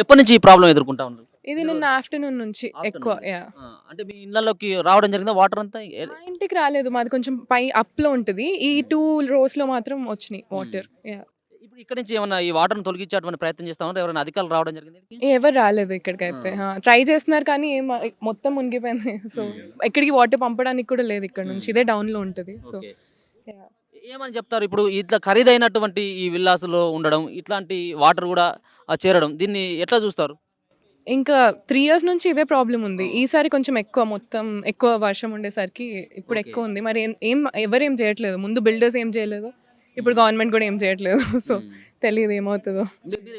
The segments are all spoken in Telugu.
ఎప్పటి నుంచి ఈ ప్రాబ్లమ్ ఎదుర్కొంటా ఉన్నారు? ఇది నిన్న ఆఫ్టర్‌నూన్ నుంచి ఎక్కువ. ఆఫ్టర్‌నూన్ నుంచి. యాహ్! అంటే మీ ఇళ్ళలోకి రావడం జరిగిందా వాటర్ అంతా? మా ఇంటికి రాలేదు. మాది కొంచెం పై అప్‌లో ఉంటది. ఈ 2 రోస్‌లో మాత్రం వచ్చినియి వాటర్. యాహ్! ఇప్పుడు ఇక్కడి నుంచి ఏమన్నా ఈ వాటర్‌ని తొలగించేటువంటి ప్రయత్నం చేస్తా ఉన్నారా? ఎవరైనా అధికారులు రావడం జరిగిందా ఈడికి? ఎవరు రాలేదు ఇక్కడికైతే. ఆ! ట్రై చేస్తున్నారు కానీ మొత్తం మునిగిపోయింది. సో, ఎక్కడికి వాటర్ పంపడానికి కూడా లేదు ఇక్కడ నుంచి. ఇదే డౌన్‌లో ఉంటది. So, okay. యాహ్! ఏమని చెప్తారు? ఇప్పుడు ఇట్లా ఖరీదైనటువంటి ఈ విల్లాస్‌లో ఉండడం, ఇట్లాంటి వాటర్ గూడా చేరడం దీన్ని ఎట్లా చూస్తారు? ఇంకా 3 ఇయర్స్ నుంచి ఇదే ప్రాబ్లమ్ ఉంది. ఈసారి కొంచెం మొత్తం ఎక్కువ వర్షం ఉండేసరికి ఇప్పుడు ఓకే. ఎక్కువ ఉంది. మరి ఎవరేం చేయట్లేదు. ముందు బిల్డర్స్ ఏం చేయలేదు. ఇప్పుడు గవర్నమెంట్ కూడా ఏం చేయట్లేదు. సో, హ్మ్. తెలీదు ఏమవుతదో.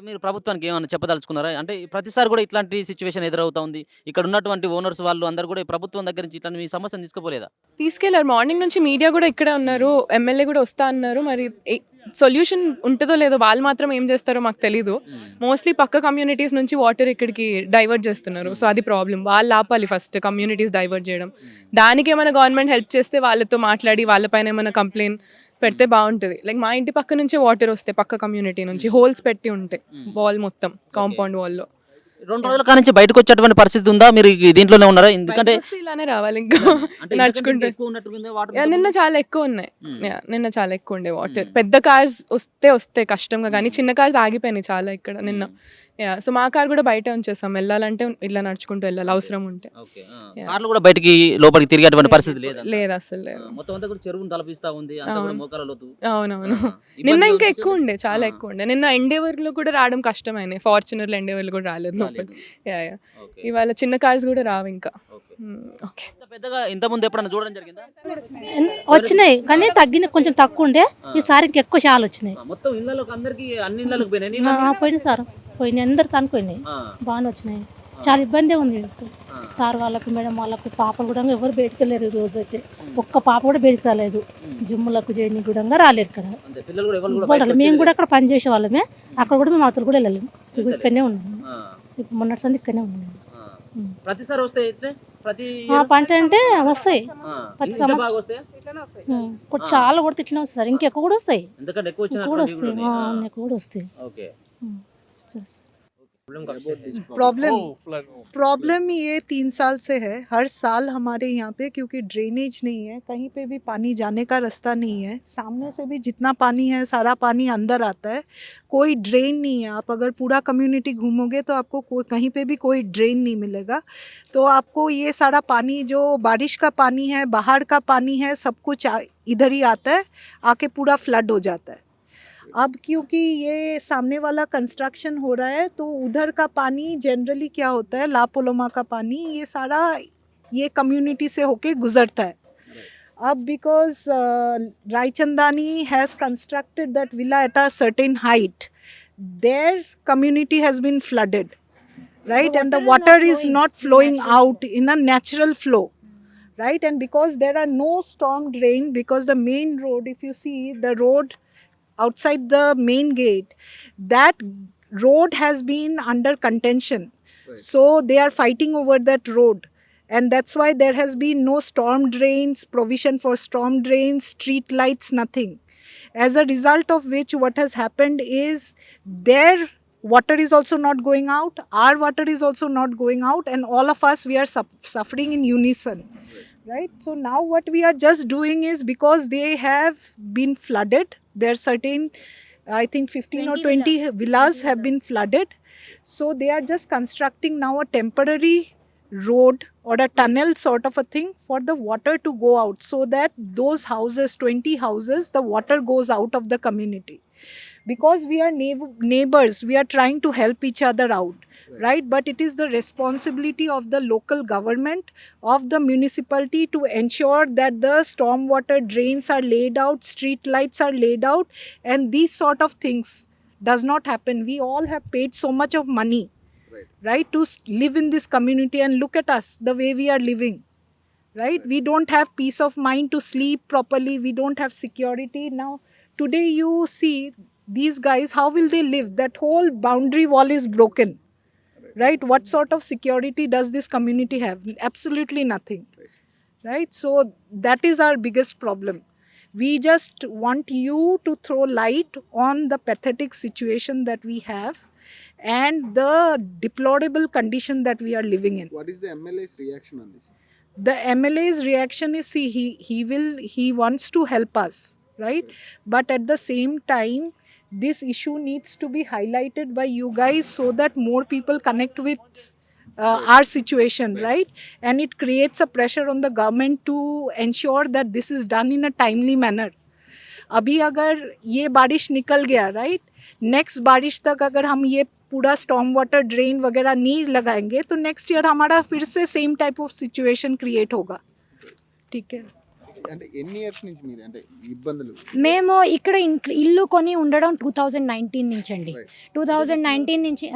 మీరు ప్రభుత్వానికి ఏమన్నా చెప్పదలుచుకున్నారా? అంటే ప్రతిసారి గూడా ఇట్లాంటి సిట్యుయేషన్ ఎదురవుతా ఉంది. ఇక్కడ ఉన్నటువంటి ఓనర్స్ వాళ్ళు అందరూ గూడా ఈ ప్రభుత్వం దగ్గర నుంచి ఇట్లాంటి మీ సమస్యను తీసుకుపోలేదా? తీసుకెళ్లారు. మార్నింగ్ నుంచి మీడియా గూడా ఇక్కడే ఉన్నారు. ఎమ్మెల్యే గూడా వస్తా అన్నారు. మరి సొల్యూషన్ ఉంటదో లేదో వాళ్ళు మాత్రం ఏం చేస్తారో మాకు తెలీదు. మోస్ట్‌లీ పక్క కమ్యూనిటీస్ నుంచి వాటర్ ఇక్కడికి డైవర్ట్ చేస్తున్నారు. సో, అది ప్రాబ్లమ్. వాళ్ళు ఆపాలి ఫస్ట్ కమ్యూనిటీస్ డైవర్ట్ చేయడం. దానికేమైనా గవర్నమెంట్ హెల్ప్ చేస్తే వాళ్ళతో మాట్లాడి వాళ్ళ పైన ఏమైనా కంప్లెయింట్ పెడితే బావుంటది. లైక్ మా ఇంటి పక్క నుంచే వాటర్ వస్తాయి పక్క కమ్యూనిటీ నుంచి. హోల్స్ పెట్టి ఉంటాయి. వాల్ మొత్తం కాంపౌండ్ వాల్‌లో. 2 రోజుల కాడ్నుంచి బయటకొచ్చేటువంటి పరిస్థితి ఉందా? మీరు దీంట్లోనే ఉన్నారా? ఎందుకంటే బయటకొస్తే ఇలానే రావాలి ఇంకా అంటే నడుచుకుంటూ. ఎక్కువ ఉన్నట్టుందా వాటర్ యాహ్! నిన్న చాలా ఎక్కువున్నాయి. హ్మ్. యాహ్! నిన్న చాలా ఎక్కువుండే వాటర్. పెద్ద కార్స్ వస్తాయి కష్టంగా గానీ, చిన్న కార్స్ ఆగిపోయినాయి చాలా ఇక్కడ నిన్న. యాహ్! సో, మా కార్ గూడా బయటే ఉంచేసాం. వెళ్ళాలంటే ఇట్లా నడుచుకుంటూ వెళ్ళాలి అవసరం ఉంటే. ఓకే. యాహ్! కార్లు గూడా బయటికి లోపలికి తిరిగేటువంటి పరిస్థితి లేదా? లేదసలు లేదు. మొత్తం అంతా కూడా చెరువుని తలపిస్తా ఉంది. అంతా కూడా అవును. మోకాళ్ళ లోతు. అవునవును. ఆ! నిన్న ఇబ్బందిగా ఇంకా అనిపించదా? ఎక్కువుండే. చాలా ఆ! ఎక్కువుండే. నిన్న ఎండేవర్‌లో కూడా రావడం కష్టమైనాయి. ఫార్చునర్‌లో, ఎండేవర్‌లో కూడా రాలేదు రాలేదు. లోపలికి. యాహ్! యాహ్! ఓకే. ఇవాళ చిన్న కార్స్ గూడా రావింకా. ఓకే. ఓకే. ఇంత పెద్దగా ఇంతకుముందు ఎప్పుడైనా చూడడం జరిగిందా? వచ్చినాయి కానీ తగ్గిన కొంచెం తక్కువ ఉండే ఈసారి ఇంకెక్కువ చాలా వచ్చినాయి. మొత్తం ఇళ్ళలోకి అందరికి అన్ని ఇళ్ళలోకి పోయినాయి నీళ్ళు? పోయినాయి సార్ పోయినాయి అందరు తనుకోయినాయి ఆ! బాగానే వచ్చినాయి. చాలా ఇబ్బంది ఉంది ఆ. సార్ వాళ్ళకు మేడం వాళ్ళకు పాపలు కూడా ఎవరు బయటకు వెళ్ళారు ఈ రోజు అయితే ఒక్క పాప కూడా బయటకు రాలేదు. జిమ్ములకు చేయని కూడా రాలేరు ఇక్కడ. అంతే పిల్లలు కూడా ఎవరు కూడా ఇవ్వడాలి. బయటకు మేము వచ్చేది కూడా అక్కడ పని చేసే వాళ్ళమే అక్కడ కూడా మేము అవతలు కూడా వెళ్ళలేము. ఇప్పుడు ఇక్కడనే ఉన్నాము. ఆ, ఇప్పుడు మొన్నటి సంది ఇక్కడనే ఉన్నాము. ఆ. ప్రతిసారి వస్తాయి అయితే ప్రతి పంట అంటే వస్తాయి ఆ, ప్రతి ఇంత సంవత్సరం. బాగా వస్తాయా? ఇప్పుడు చాలా కూడా ఇట్లనే వస్తుంది సార్ ఇంకెక్కువ కూడా వస్తాయి. ఎందుకంటే ఎక్కువ వచ్చిన కూడా వస్తాయి ఎక్కువ కూడా వస్తాయి. ఓకే. సరే సార్. प्रॉब्लम ये 3 साल से है। हर साल हमारे यहाँ पे क्योंकि ड्रेनेज नहीं है, कहीं पे भी पानी जाने का रास्ता नहीं है। सामने से भी जितना पानी है सारा पानी अंदर आता है, कोई ड्रेन नहीं है। आप अगर पूरा कम्युनिटी घूमोगे तो आपको कहीं पे भी कोई ड्रेन नहीं मिलेगा। तो आपको ये सारा पानी जो बारिश का पानी है, बाहर का पानी है, सब कुछ इधर ही आता है, आके पूरा फ्लड हो जाता है। अब क्योंकि ये सामने वाला कंस्ट्रक्शन हो रहा है तो उधर का पानी जनरली क्या होता है, लापोलोमा का पानी ये सारा ये कम्युनिटी से होके गुजरता है। अब because Raichandani has constructed that villa at a certain height, their community has been flooded, right? And the water is not flowing out in a natural flow, right? And because there are no storm drain, because the main road, if you see the road outside the main gate, that road has been under contention. So they are fighting over that road, and that's why there has been no storm drains, provision for storm drains, street lights, nothing. As a result of which what has happened is their water is also not going out, our water is also not going out, and all of us we are suffering in unison, right? So now what we are just doing is, because they have been flooded, there are certain I think 15 or 20 villas have been flooded, so they are just constructing now a temporary road or a tunnel sort of a thing for the water to go out, so that those houses, 20 houses, the water goes out of the community. Because we are neighbors, we are trying to help each other out, right? But it is the responsibility of the local government, of the municipality, to ensure that the stormwater drains are laid out, street lights are laid out, and these sort of things does not happen. We all have paid so much of money, right, to live in this community, and look at us, the way we are living, right? We don't have peace of mind to sleep properly, we don't have security. Now today you see these guys, how will they live? That whole boundary wall is broken, right? What sort of security does this community have? Absolutely nothing, right? So that is our biggest problem. We just want you to throw light on the pathetic situation that we have, and the deplorable condition that we are living in. What is the MLA's reaction on this? The MLA's reaction is, see, he wants to help us, right? But at the same time, this issue needs to be highlighted by you guys so that more people connect with our situation, right? And it creates a pressure on the government to ensure that this is done in a timely manner. अभी अगर ये बारिश निकल गया, राइट, नेक्स्ट बारिश तक अगर हम ये पूरा स्टॉर्म वाटर ड्रेन वगैरह नहीं लगाएंगे तो नेक्स्ट ईयर हमारा फिर से same type of situation create होगा. ठीक है. అంటే ఎన్ని ఇయర్స్ నుంచి మీరు అంటే ఇబ్బందులు? మేము ఇక్కడ ఇల్లు కొని ఉండడం 2019 నుంచి అండి. 2019 నుంచి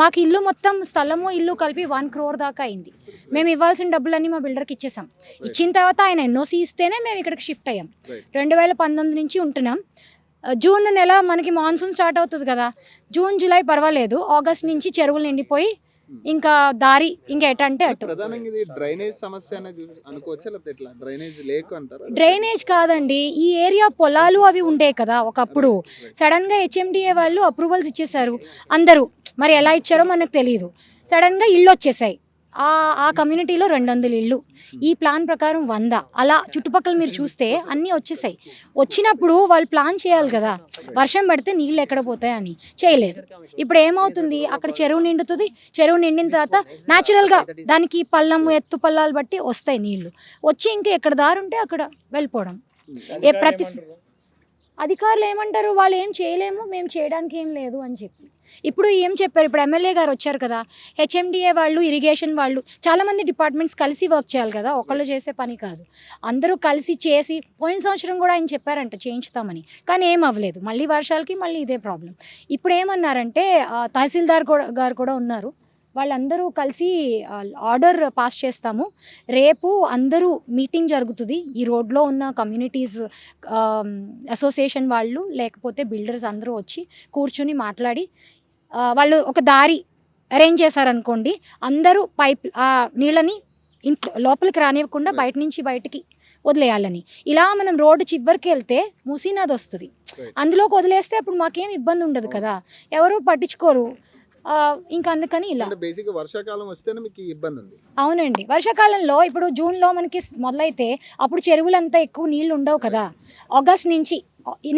మాకు ఇల్లు మొత్తం స్థలము ఇల్లు కలిపి 1 crore దాకా అయింది. మేము ఇవ్వాల్సిన డబ్బులన్నీ మా బిల్డర్కి ఇచ్చేసాం. ఇచ్చిన తర్వాత ఆయన ఎన్ఓసి ఇస్తేనే మేము ఇక్కడికి షిఫ్ట్ అయ్యాం. 2019 నుంచి ఉంటున్నాం. జూన్ నెల మనకి మాన్సూన్ స్టార్ట్ అవుతుంది కదా, జూన్ జూలై పర్వాలేదు, ఆగస్ట్ నుంచి చెరువులు నిండిపోయి ఇంకా దారి ఇంకా ఎట అంటే అటు. ప్రధానంగా ఇది డ్రైనేజ్ సమస్య అనేది అనుకోవచ్చా లేకపోతే ఎట్లా? డ్రైనేజ్ లేకు అంటారా? డ్రైనేజ్ కాదండి, ఈ ఏరియా పొలాలు అవి ఉండే కదా ఒకప్పుడు. సడన్గా హెచ్ఎండిఏ వాళ్ళు అప్రూవల్స్ ఇచ్చేసారు అందరూ, మరి ఎలా ఇచ్చారో మనకు తెలియదు. సడన్గా ఇళ్ళు వచ్చేసాయి. ఆ కమ్యూనిటీలో 200 ఇళ్ళు, ఈ ప్లాన్ ప్రకారం 100. అలా చుట్టుపక్కల మీరు చూస్తే అన్నీ వచ్చేసాయి. వచ్చినప్పుడు వాళ్ళు ప్లాన్ చేయాలి కదా, వర్షం పడితే నీళ్ళు ఎక్కడ పోతాయని చేయలేదు. ఇప్పుడు ఏమవుతుంది, అక్కడ చెరువు నిండుతుంది. చెరువు నిండిన తర్వాత న్యాచురల్గా దానికి పల్లము ఎత్తు పల్లాలు బట్టి వస్తాయి నీళ్లు. వచ్చి ఇంకా ఎక్కడ దారి ఉంటే అక్కడ వెళ్ళిపోవడం. ప్రతి అధికారులు ఏమంటారు, వాళ్ళు ఏం చేయలేము, మేము చేయడానికి ఏం లేదు అని చెప్పి. ఇప్పుడు ఏం చెప్పారు, ఇప్పుడు ఎమ్మెల్యే గారు వచ్చారు కదా, హెచ్ఎండిఏ వాళ్ళు, ఇరిగేషన్ వాళ్ళు, చాలామంది డిపార్ట్మెంట్స్ కలిసి వర్క్ చేయాలి కదా, ఒకళ్ళు చేసే పని కాదు. అందరూ కలిసి చేసి, పోయిన సంవత్సరం కూడా ఆయన చెప్పారంట చేయించుతామని, కానీ ఏం అవ్వలేదు. మళ్ళీ వర్షాలకి మళ్ళీ ఇదే ప్రాబ్లం. ఇప్పుడు ఏమన్నారంటే తహసీల్దార్ గారు కూడా ఉన్నారు, వాళ్ళందరూ కలిసి ఆర్డర్ పాస్ చేస్తాము, రేపు అందరూ మీటింగ్ జరుగుతుంది. ఈ రోడ్లో ఉన్న కమ్యూనిటీస్ అసోసియేషన్ వాళ్ళు లేకపోతే బిల్డర్స్ అందరూ వచ్చి కూర్చుని మాట్లాడి వాళ్ళు ఒక దారి అరేంజ్ చేశారనుకోండి, అందరూ పైప్ నీళ్ళని ఇంట్లో లోపలికి రానివ్వకుండా బయట నుంచి బయటికి వదిలేయాలని. ఇలా మనం రోడ్డు చివరికి వెళ్తే మూసీనది వస్తుంది, అందులోకి వదిలేస్తే అప్పుడు మాకేం ఇబ్బంది ఉండదు కదా, ఎవరు పట్టించుకోరు. ఇంకా అందుకని ఇలా. బేసిక్గా వర్షాకాలం వస్తేనే మీకు ఇబ్బంది ఉంది. అవునండి, వర్షాకాలంలో ఇప్పుడు జూన్లో మనకి మొదలైతే అప్పుడు చెరువులంతా ఎక్కువ నీళ్ళు ఉండవు కదా. ఆగస్ట్ నుంచి,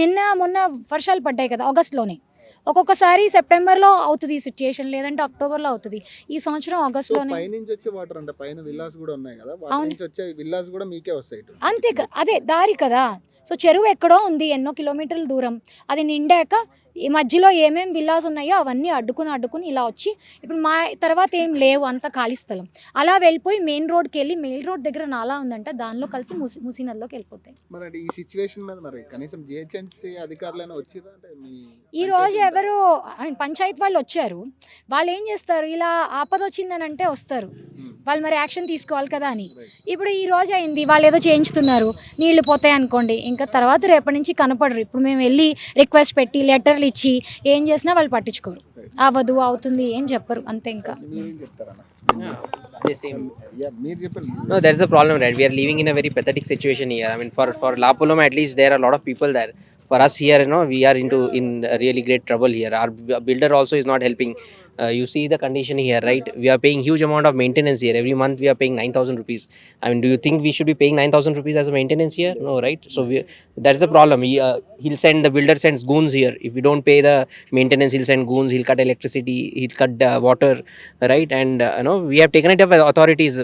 నిన్న మొన్న వర్షాలు పడ్డాయి కదా ఆగస్ట్లోనే, ఒక్కొక్కసారి సెప్టెంబర్లో అవుతుంది ఈ సిచ్యుయేషన్, లేదంటే అక్టోబర్లో అవుతుంది. ఈ సంవత్సరం ఆగస్ట్లోనే. పైనుంచి వచ్చే వాటర్ అంటే పైన విల్లాస్ కూడా ఉన్నాయి కదా, వాటి నుంచి వచ్చే విల్లాస్ కూడా మీకే వస్తాయి. అంతే, అదే దారి కదా. సో చెరువు ఎక్కడో ఉంది, ఎన్నో కిలోమీటర్ల దూరం, అది నిండాక ఈ మధ్యలో ఏమేం విల్లాస్ ఉన్నాయో అవన్నీ అడ్డుకుని ఇలా వచ్చి, ఇప్పుడు మా తర్వాత ఏం లేవు, అంత ఖాళీ స్థలం. అలా వెళ్ళిపోయి మెయిన్ రోడ్కి వెళ్ళి, మెయిన్ రోడ్ దగ్గర నాలా ఉందంట, దానిలో కలిసి మూసీనదిలోకి వెళ్ళిపోతాయి. మరి ఈ సిచ్యువేషన్ మీద మరి కనీసం జిహెచ్ఎంసీ అధికారులైనా వచ్చిరా? అంటే ఈ రోజు ఎవరు పంచాయతీ వాళ్ళు వచ్చారు, వాళ్ళు ఏం చేస్తారు, ఇలా ఆపద వచ్చిందని అంటే వస్తారు, వాళ్ళు మరి యాక్షన్ తీసుకోవాలి కదా అని. ఇప్పుడు ఈ రోజు అయింది, వాళ్ళు ఏదో చేయించుతున్నారు, నీళ్లు పోతాయి అనుకోండి, ఇంకా తర్వాత రేపటి నుంచి కనపడరు. ఇప్పుడు మేము వెళ్ళి రిక్వెస్ట్ పెట్టి లెటర్లు ఇచ్చి ఏం చేసినా వాళ్ళు పట్టించుకోరు, అవ్వదు అవుతుంది ఏం చెప్పరు, అంతే. ఇంకా No, that's the problem, right? We are living in a very pathetic situation here. I mean, for La Paloma at least, there are a lot of people there. For us here, we are in really great trouble here. Our builder also is not helping. You see the condition here, right? We are paying huge amount of maintenance here. Every month we are paying 9,000 rupees. I mean, do you think we should be paying 9,000 rupees as a maintenance here? No, right? So that's the problem. The builder sends goons here. If we don't pay the maintenance, he'll send goons, he'll cut electricity, he'll cut water, right? And we have taken it up with authorities.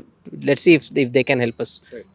Let's see if they can help us.